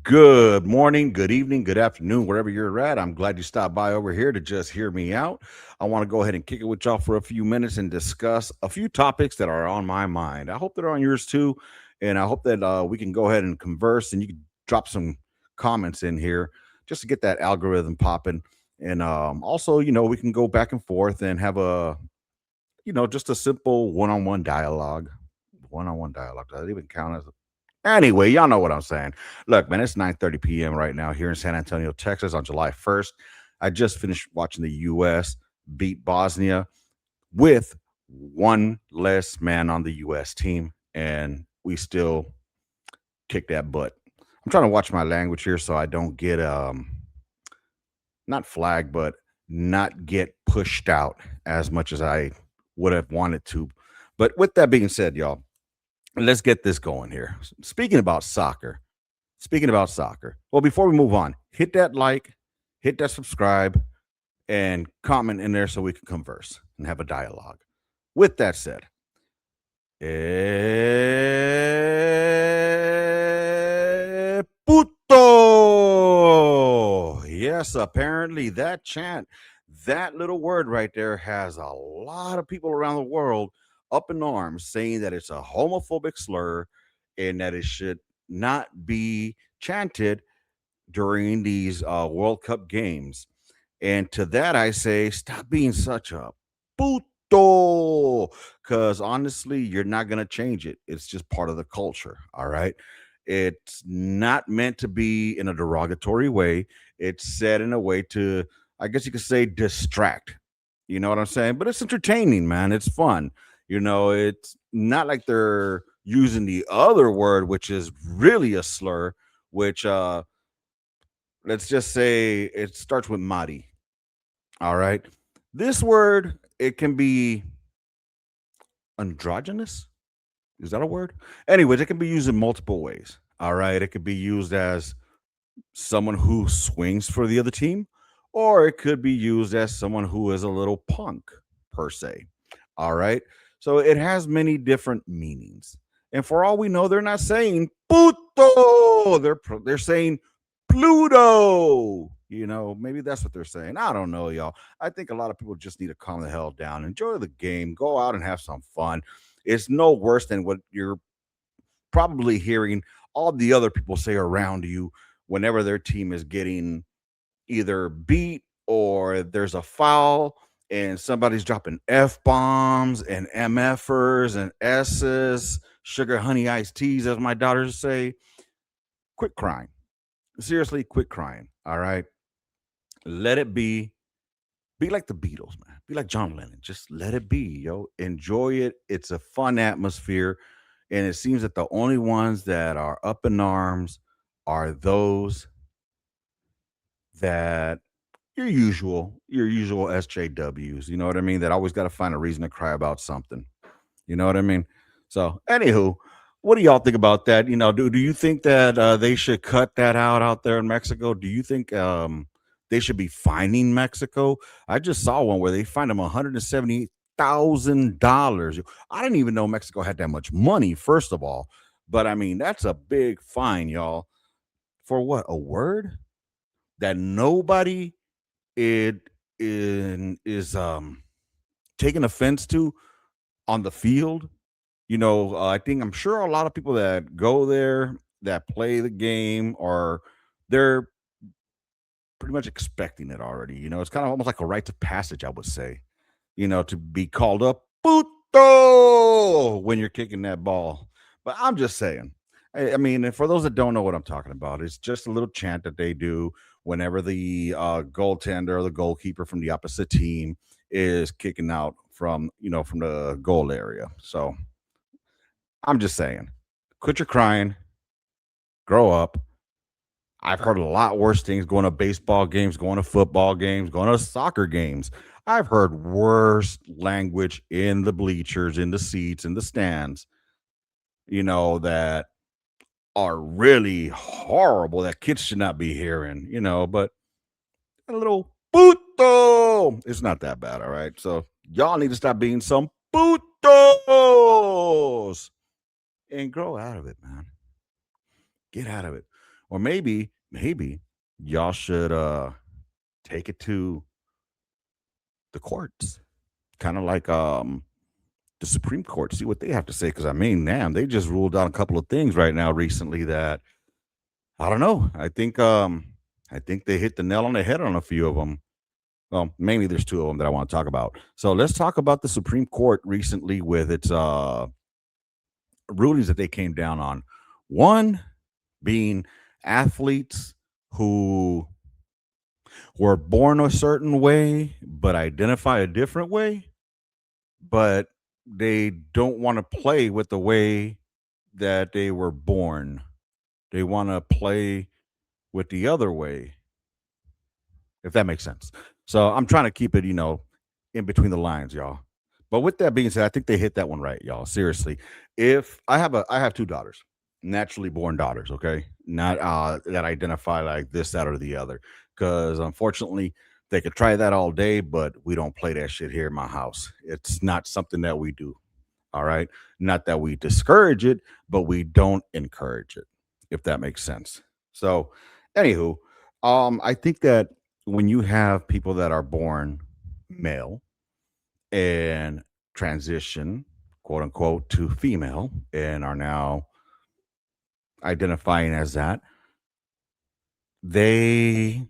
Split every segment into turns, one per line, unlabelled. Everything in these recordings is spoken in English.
Good morning, good evening, good afternoon, wherever you're at. I'm glad you stopped by over here to just hear me out. I want to go ahead and kick it with y'all for a few minutes and discuss a few topics that are on my mind. I hope they're on yours too. And I hope that we can go ahead and converse and you can drop some comments in here just to get that algorithm popping. And also, we can go back and forth and have just a simple one on one dialogue. One on one dialogue. Does that even count as Anyway, y'all know what I'm saying. Look, man, it's 9:30 p.m. right now here in San Antonio, Texas on July 1st. I just finished watching the US beat Bosnia with one less man on the US team, and we still kick that butt. I'm trying to watch my language here so I don't get not flagged, but not get pushed out as much as I would have wanted to. But with that being said, y'all, let's get this going here. Speaking about soccer. Well, before we move on, hit that like, hit that subscribe, and comment in there so we can converse and have a dialogue. With that said, puto. Yes, apparently that chant, that little word right there has a lot of people around the world up in arms saying that it's a homophobic slur and that it should not be chanted during these World Cup games. And to that, I say, stop being such a puto. Because honestly, you're not going to change it. It's just part of the culture. All right. It's not meant to be in a derogatory way. It's said in a way to, I guess you could say, distract. You know what I'm saying? But it's entertaining, man. It's fun. It's not like they're using the other word, which is really a slur, which let's just say it starts with Mari. All right. This word, it can be androgynous. Is that a word? Anyways, it can be used in multiple ways. All right. It could be used as someone who swings for the other team, or it could be used as someone who is a little punk, per se. All right. So it has many different meanings. And for all we know, they're not saying puto. They're saying Pluto. Maybe that's what they're saying. I don't know, y'all. I think a lot of people just need to calm the hell down, enjoy the game, go out and have some fun. It's no worse than what you're probably hearing all the other people say around you whenever their team is getting either beat or there's a foul and somebody's dropping F bombs and MFers and S's, sugar honey iced teas, as my daughters say. Quit crying. Seriously, quit crying. All right. Let it be. Be like the Beatles, man. Be like John Lennon. Just let it be, yo. Enjoy it. It's a fun atmosphere. And it seems that the only ones that are up in arms are those that your usual SJWs. You know what I mean? That always got to find a reason to cry about something. You know what I mean? So, anywho, what do y'all think about that? Do you think that they should cut that out there in Mexico? Do you think they should be fining Mexico? I just saw one where they fined them $170,000. I didn't even know Mexico had that much money. First of all, but I mean that's a big fine, y'all. For what? A word that nobody it is taking offense to on the field. I'm sure a lot of people that go there that play the game are they're pretty much expecting it already. It's kind of almost like a rite of passage, I would say. To be called up puto when you're kicking that ball. But I'm just saying. I mean, and for those that don't know what I'm talking about, it's just a little chant that they do whenever the goaltender or the goalkeeper from the opposite team is kicking out from the goal area. So I'm just saying, quit your crying, grow up. I've heard a lot worse things going to baseball games, going to football games, going to soccer games. I've heard worse language in the bleachers, in the seats, in the stands, that are really horrible that kids should not be hearing, but a little puto. It's not that bad, all right? So y'all need to stop being some putos and grow out of it, man. Get out of it. Or maybe y'all should take it to the courts, kind of like the Supreme Court, see what they have to say. Because I mean, damn, they just ruled out a couple of things right now recently that I don't know. I think they hit the nail on the head on a few of them. Well, mainly there's two of them that I want to talk about. So let's talk about the Supreme Court recently with its rulings that they came down on. One being athletes who were born a certain way but identify a different way, but they don't want to play with the way that they were born. They want to play with the other way, if that makes sense. So I'm trying to keep it, in between the lines, y'all. But with that being said, I think they hit that one right, y'all. Seriously. If I have two daughters, naturally born daughters, okay? Not that identify like this, that, or the other. Because unfortunately, they could try that all day, but we don't play that shit here in my house. It's not something that we do. All right. Not that we discourage it, but we don't encourage it, if that makes sense. So, anywho, I think that when you have people that are born male and transition, quote unquote, to female and are now identifying as that, they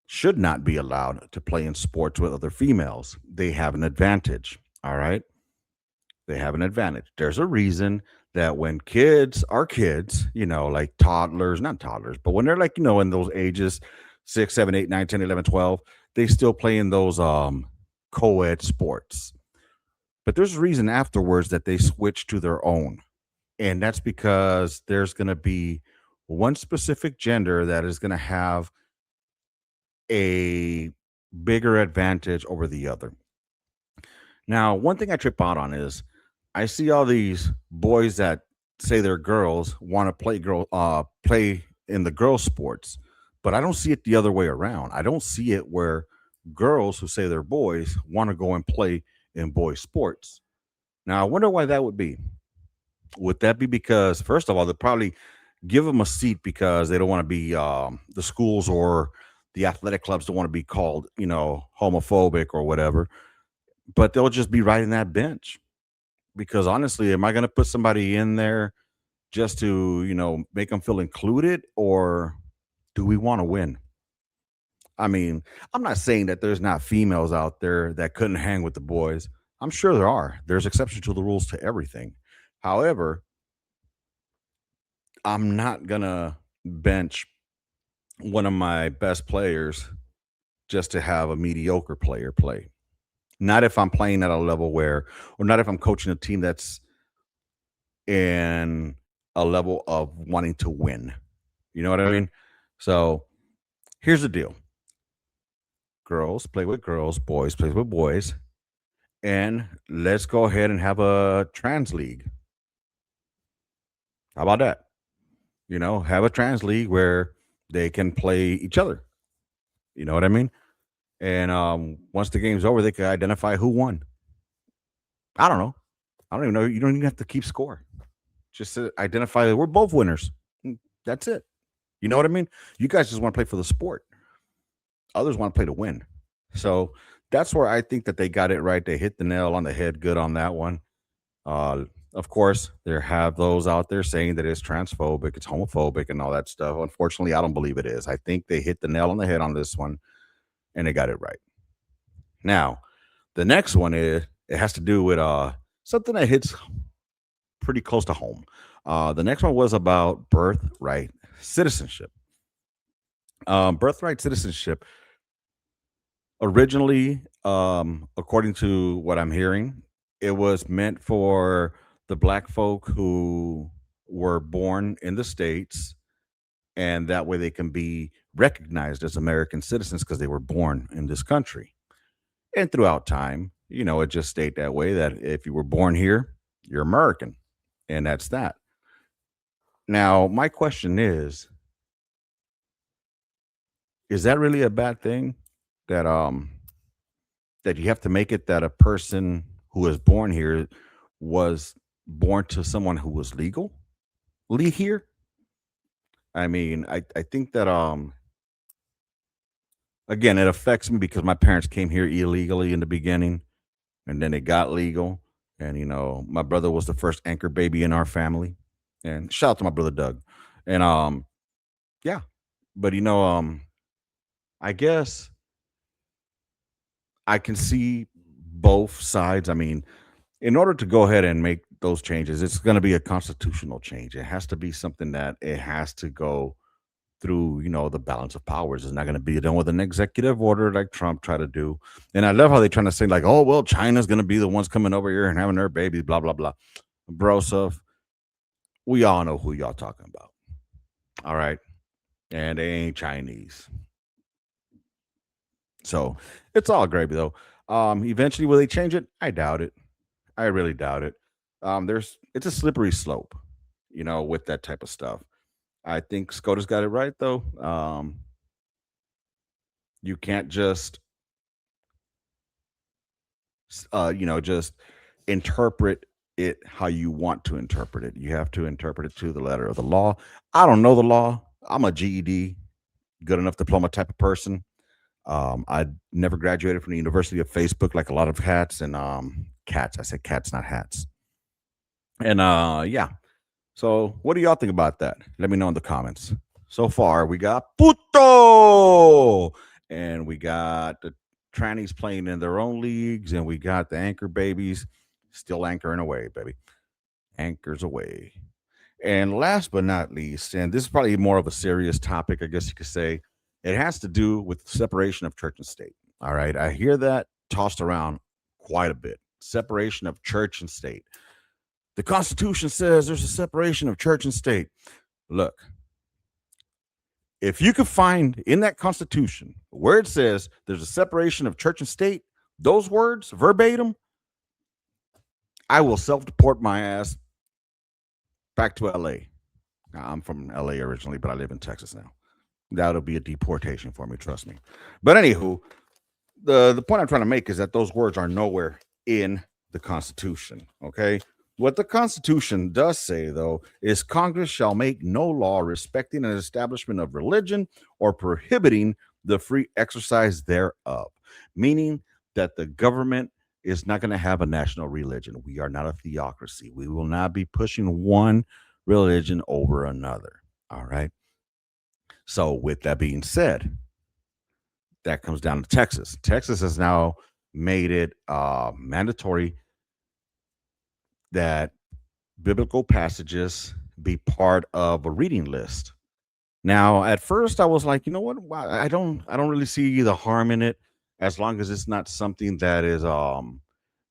should not be allowed to play in sports with other females. They have an advantage. All right. They have an advantage. There's a reason that when kids are kids, like toddlers, not toddlers, but when they're like, in those ages, 6, 7, 8, 9, 10, 11, 12, they still play in those co-ed sports. But there's a reason afterwards that they switch to their own. And that's because there's going to be one specific gender that is going to have a bigger advantage over the other. Now, one thing I trip out on is I see all these boys that say they're girls want to play in the girl sports, but I don't see it the other way around. I don't see it where girls who say they're boys want to go and play in boys sports. Now, I wonder why that would be. Would that be because first of all, they probably give them a seat because they don't want to be the schools or the athletic clubs don't want to be called, homophobic or whatever, but they'll just be riding that bench because honestly, am I going to put somebody in there just to, make them feel included or do we want to win? I mean, I'm not saying that there's not females out there that couldn't hang with the boys. I'm sure there are. There's exceptions to the rules to everything. However, I'm not going to bench one of my best players just to have a mediocre player play. Not if I'm playing at a level where, or not if I'm coaching a team that's in a level of wanting to win. You know what I mean? So here's the deal: girls play with girls, boys play with boys, and let's go ahead and have a trans league. How about that? Have a trans league where they can play each other. You know what I mean? And once the game's over, they can identify who won. I don't know. I don't even know. You don't even have to keep score. Just to identify that we're both winners. That's it. You know what I mean? You guys just want to play for the sport. Others want to play to win. So that's where I think that they got it right. They hit the nail on the head good on that one. Of course, there have those out there saying that it's transphobic, it's homophobic, and all that stuff. Unfortunately, I don't believe it is. I think they hit the nail on the head on this one, and they got it right. Now, the next one is it has to do with something that hits pretty close to home. The next one was about birthright citizenship. Birthright citizenship originally, according to what I'm hearing, it was meant for the black folk who were born in the states, and that way they can be recognized as American citizens because they were born in this country. And throughout time, it just stayed that way that if you were born here, you're American, and that's that. Now, my question is that really a bad thing that that you have to make it that a person who was born here was born to someone who was legally here? I mean, I think that again, it affects me because my parents came here illegally in the beginning, and then it got legal. And my brother was the first anchor baby in our family. And shout out to my brother Doug. And yeah, but I guess I can see both sides. I mean, in order to go ahead and make those changes, it's going to be a constitutional change. It has to be something that it has to go through, the balance of powers. It's not going to be done with an executive order like Trump tried to do. And I love how they're trying to say, like, oh, well, China's going to be the ones coming over here and having their babies, blah, blah, blah. Bro, so we all know who y'all talking about. All right. And they ain't Chinese. So it's all gravy, though. Eventually, will they change it? I doubt it. I really doubt it. It's a slippery slope, with that type of stuff. I think Scotus got it right though. You can't just just interpret it how you want to interpret it. You have to interpret it to the letter of the law. I don't know the law. I'm a GED, good enough diploma type of person. I never graduated from the University of Facebook like a lot of hats and cats. I said cats, not hats. And yeah. So what do y'all think about that? Let me know in the comments. So far, we got puto, and we got the trannies playing in their own leagues, and we got the anchor babies still anchoring away, baby. Anchors away. And last but not least, and this is probably more of a serious topic, I guess you could say, it has to do with separation of church and state. All right. I hear that tossed around quite a bit. Separation of church and state. The Constitution says there's a separation of church and state. Look, if you could find in that Constitution where it says there's a separation of church and state, those words verbatim, I will self deport my ass back to LA. Now, I'm from LA originally, but I live in Texas now. That'll be a deportation for me, trust me. But anywho, the point I'm trying to make is that those words are nowhere in the Constitution. Okay. What the Constitution does say, though, is Congress shall make no law respecting an establishment of religion or prohibiting the free exercise thereof, meaning that the government is not going to have a national religion. We are not a theocracy. We will not be pushing one religion over another. All right. So, with that being said, that comes down to Texas. Texas has now made it mandatory that biblical passages be part of a reading list. Now, at first, I was like, you know what? Wow, I don't really see the harm in it, as long as it's not something that is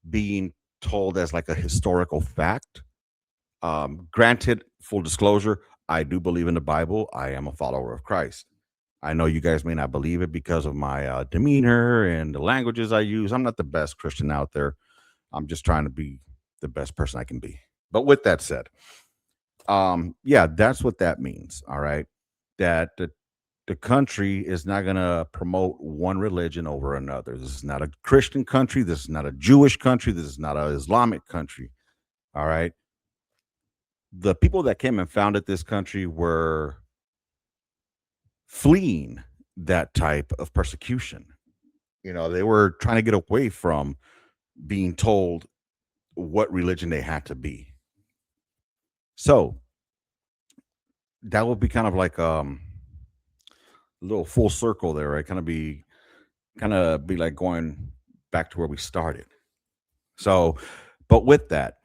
being told as like a historical fact. Granted, full disclosure, I do believe in the Bible. I am a follower of Christ. I know you guys may not believe it because of my demeanor and the languages I use. I'm not the best Christian out there. I'm just trying to be the best person I can be. But with that said, yeah, that's what that means. All right. That the country is not going to promote one religion over another. This is not a Christian country. This is not a Jewish country. This is not an Islamic country. All right. The people that came and founded this country were fleeing that type of persecution. They were trying to get away from being told what religion they had to be. So that would be kind of like a little full circle there, right? Kind of be like going back to where we started. So, but with that,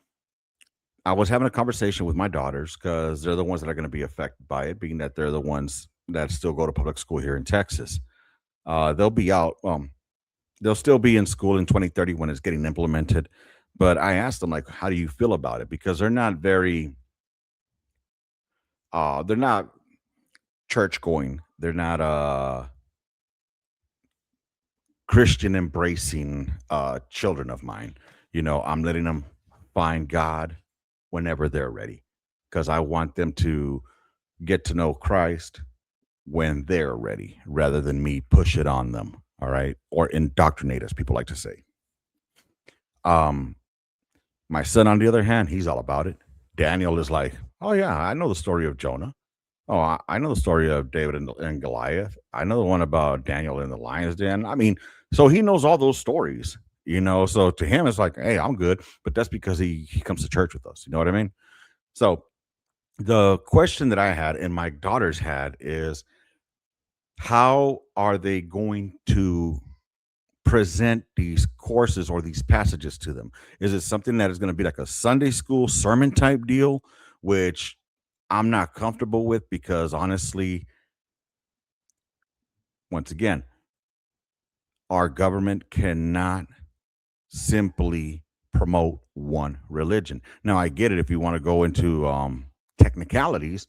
I was having a conversation with my daughters because they're the ones that are going to be affected by it, being that they're the ones that still go to public school here in Texas. They'll be out. They'll still be in school in 2030 when it's getting implemented. But I asked them, like, how do you feel about it? Because they're not church going. They're not Christian embracing children of mine. I'm letting them find God whenever they're ready, because I want them to get to know Christ when they're ready, rather than me push it on them. All right. Or indoctrinate, as people like to say. Um, my son, on the other hand, he's all about it. Daniel is like, oh, yeah, I know the story of Jonah. Oh, I know the story of David and Goliath. I know the one about Daniel in the lion's den. I mean, so he knows all those stories, you know. So to him, it's like, hey, I'm good. But that's because he comes to church with us. You know what I mean? So the question that I had and my daughters had is, how are they going to present these courses or these passages to them? Is it something that is going to be like a Sunday school sermon type deal, which I'm not comfortable with because honestly, once again, our government cannot simply promote one religion. Now, I get it if you want to go into technicalities.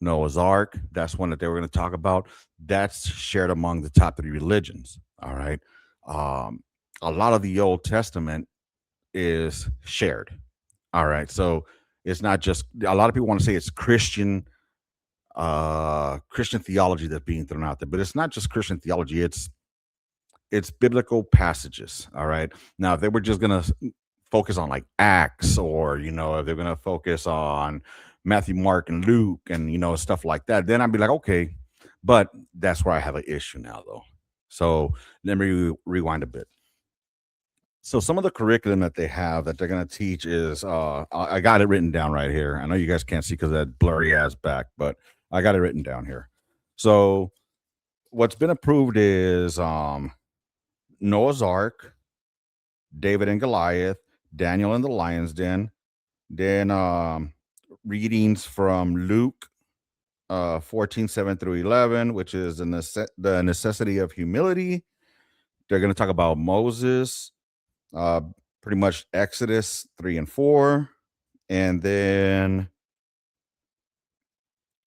Noah's Ark, that's one that they were going to talk about. That's shared among the top three religions. All right. Um, a lot of the Old Testament is shared. All right. So it's not just a lot of people want to say it's Christian theology that's being thrown out there, but it's not just Christian theology. It's biblical passages. All right. Now, if they were just gonna focus on like Acts, or if they're gonna focus on Matthew, Mark, and Luke, and stuff like that, then I'd be like, okay. But that's where I have an issue now, though. So let me rewind a bit. So some of the curriculum that they have that they're gonna teach is I got it written down right here. I know you guys can't see because that blurry ass back, but I got it written down here. So what's been approved is Noah's Ark, David and Goliath, Daniel and the Lion's Den, then readings from Luke 14:7 through 11, which is the necessity of humility. They're going to talk about Moses, uh, pretty much Exodus 3 and 4, and then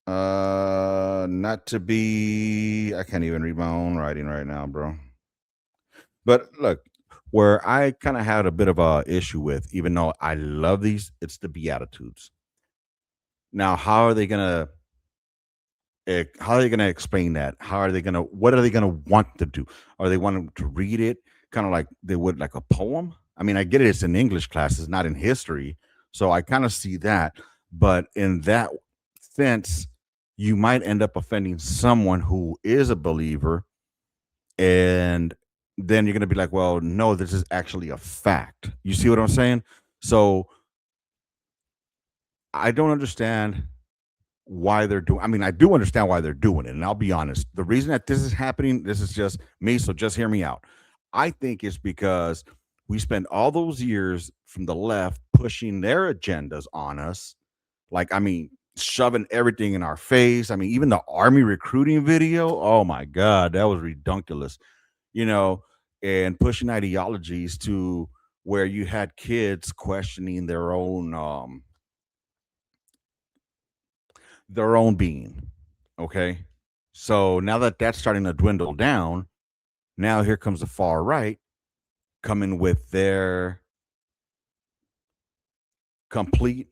not to be, I can't even read my own writing right now, bro. But look, where I kind of had a bit of a issue with, even though I love these, it's the Beatitudes. Now, how are they gonna explain that? What are they gonna want to do? Are they wanting to read it kind of like they would like a poem? I mean, I get it, it's in English classes, not in history. So I kind of see that. But in that sense, you might end up offending someone who is a believer, and then you're gonna be like, well, no, this is actually a fact. You see what I'm saying? So I don't understand why they're doing. I mean, I do understand why they're doing it, and I'll be honest. The reason that this is happening, this is just me, so just hear me out. I think it's because we spent all those years from the left pushing their agendas on us. Like, I mean, shoving everything in our face. I mean, even the army recruiting video. Oh my god, that was redunculous. You know, and pushing ideologies to where you had kids questioning their own being. Okay. So now that that's starting to dwindle down, now here comes the far right coming with their complete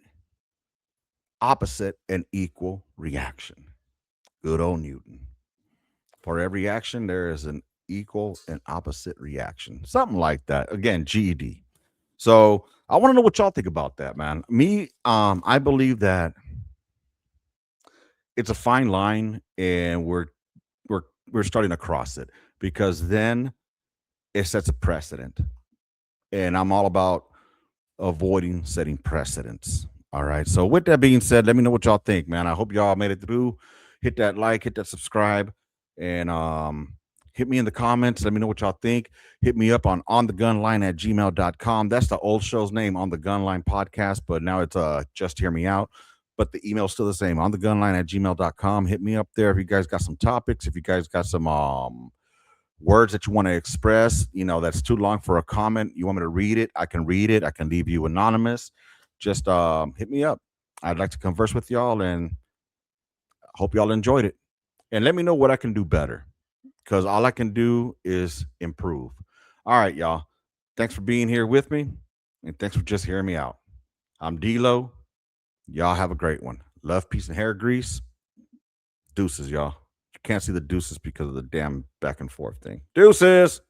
opposite and equal reaction. Good old Newton. For every action, there is an equal and opposite reaction. Something like that. Again, GED. So I want to know what y'all think about that, man. Me, I believe that it's a fine line, and we're we're starting to cross it because then it sets a precedent, and I'm all about avoiding setting precedents. All right. So with that being said, let me know what y'all think, man. I hope y'all made it through. Hit that like, hit that subscribe, and hit me in the comments. Let me know what y'all think. Hit me up on the gun line at gmail.com. That's the old show's name, On the Gun Line Podcast, but now it's just hear me out. But the email's still the same, on the gun line at gmail.com. Hit me up there if you guys got some topics, if you guys got some words that you want to express, that's too long for a comment. You want me to read it? I can read it. I can leave you anonymous. Just hit me up. I'd like to converse with y'all, and hope y'all enjoyed it. And let me know what I can do better, because all I can do is improve. All right, y'all. Thanks for being here with me, and thanks for just hearing me out. I'm D-Lo. Y'all have a great one. Love, peace, and hair grease. Deuces, y'all. You can't see the deuces because of the damn back and forth thing. Deuces.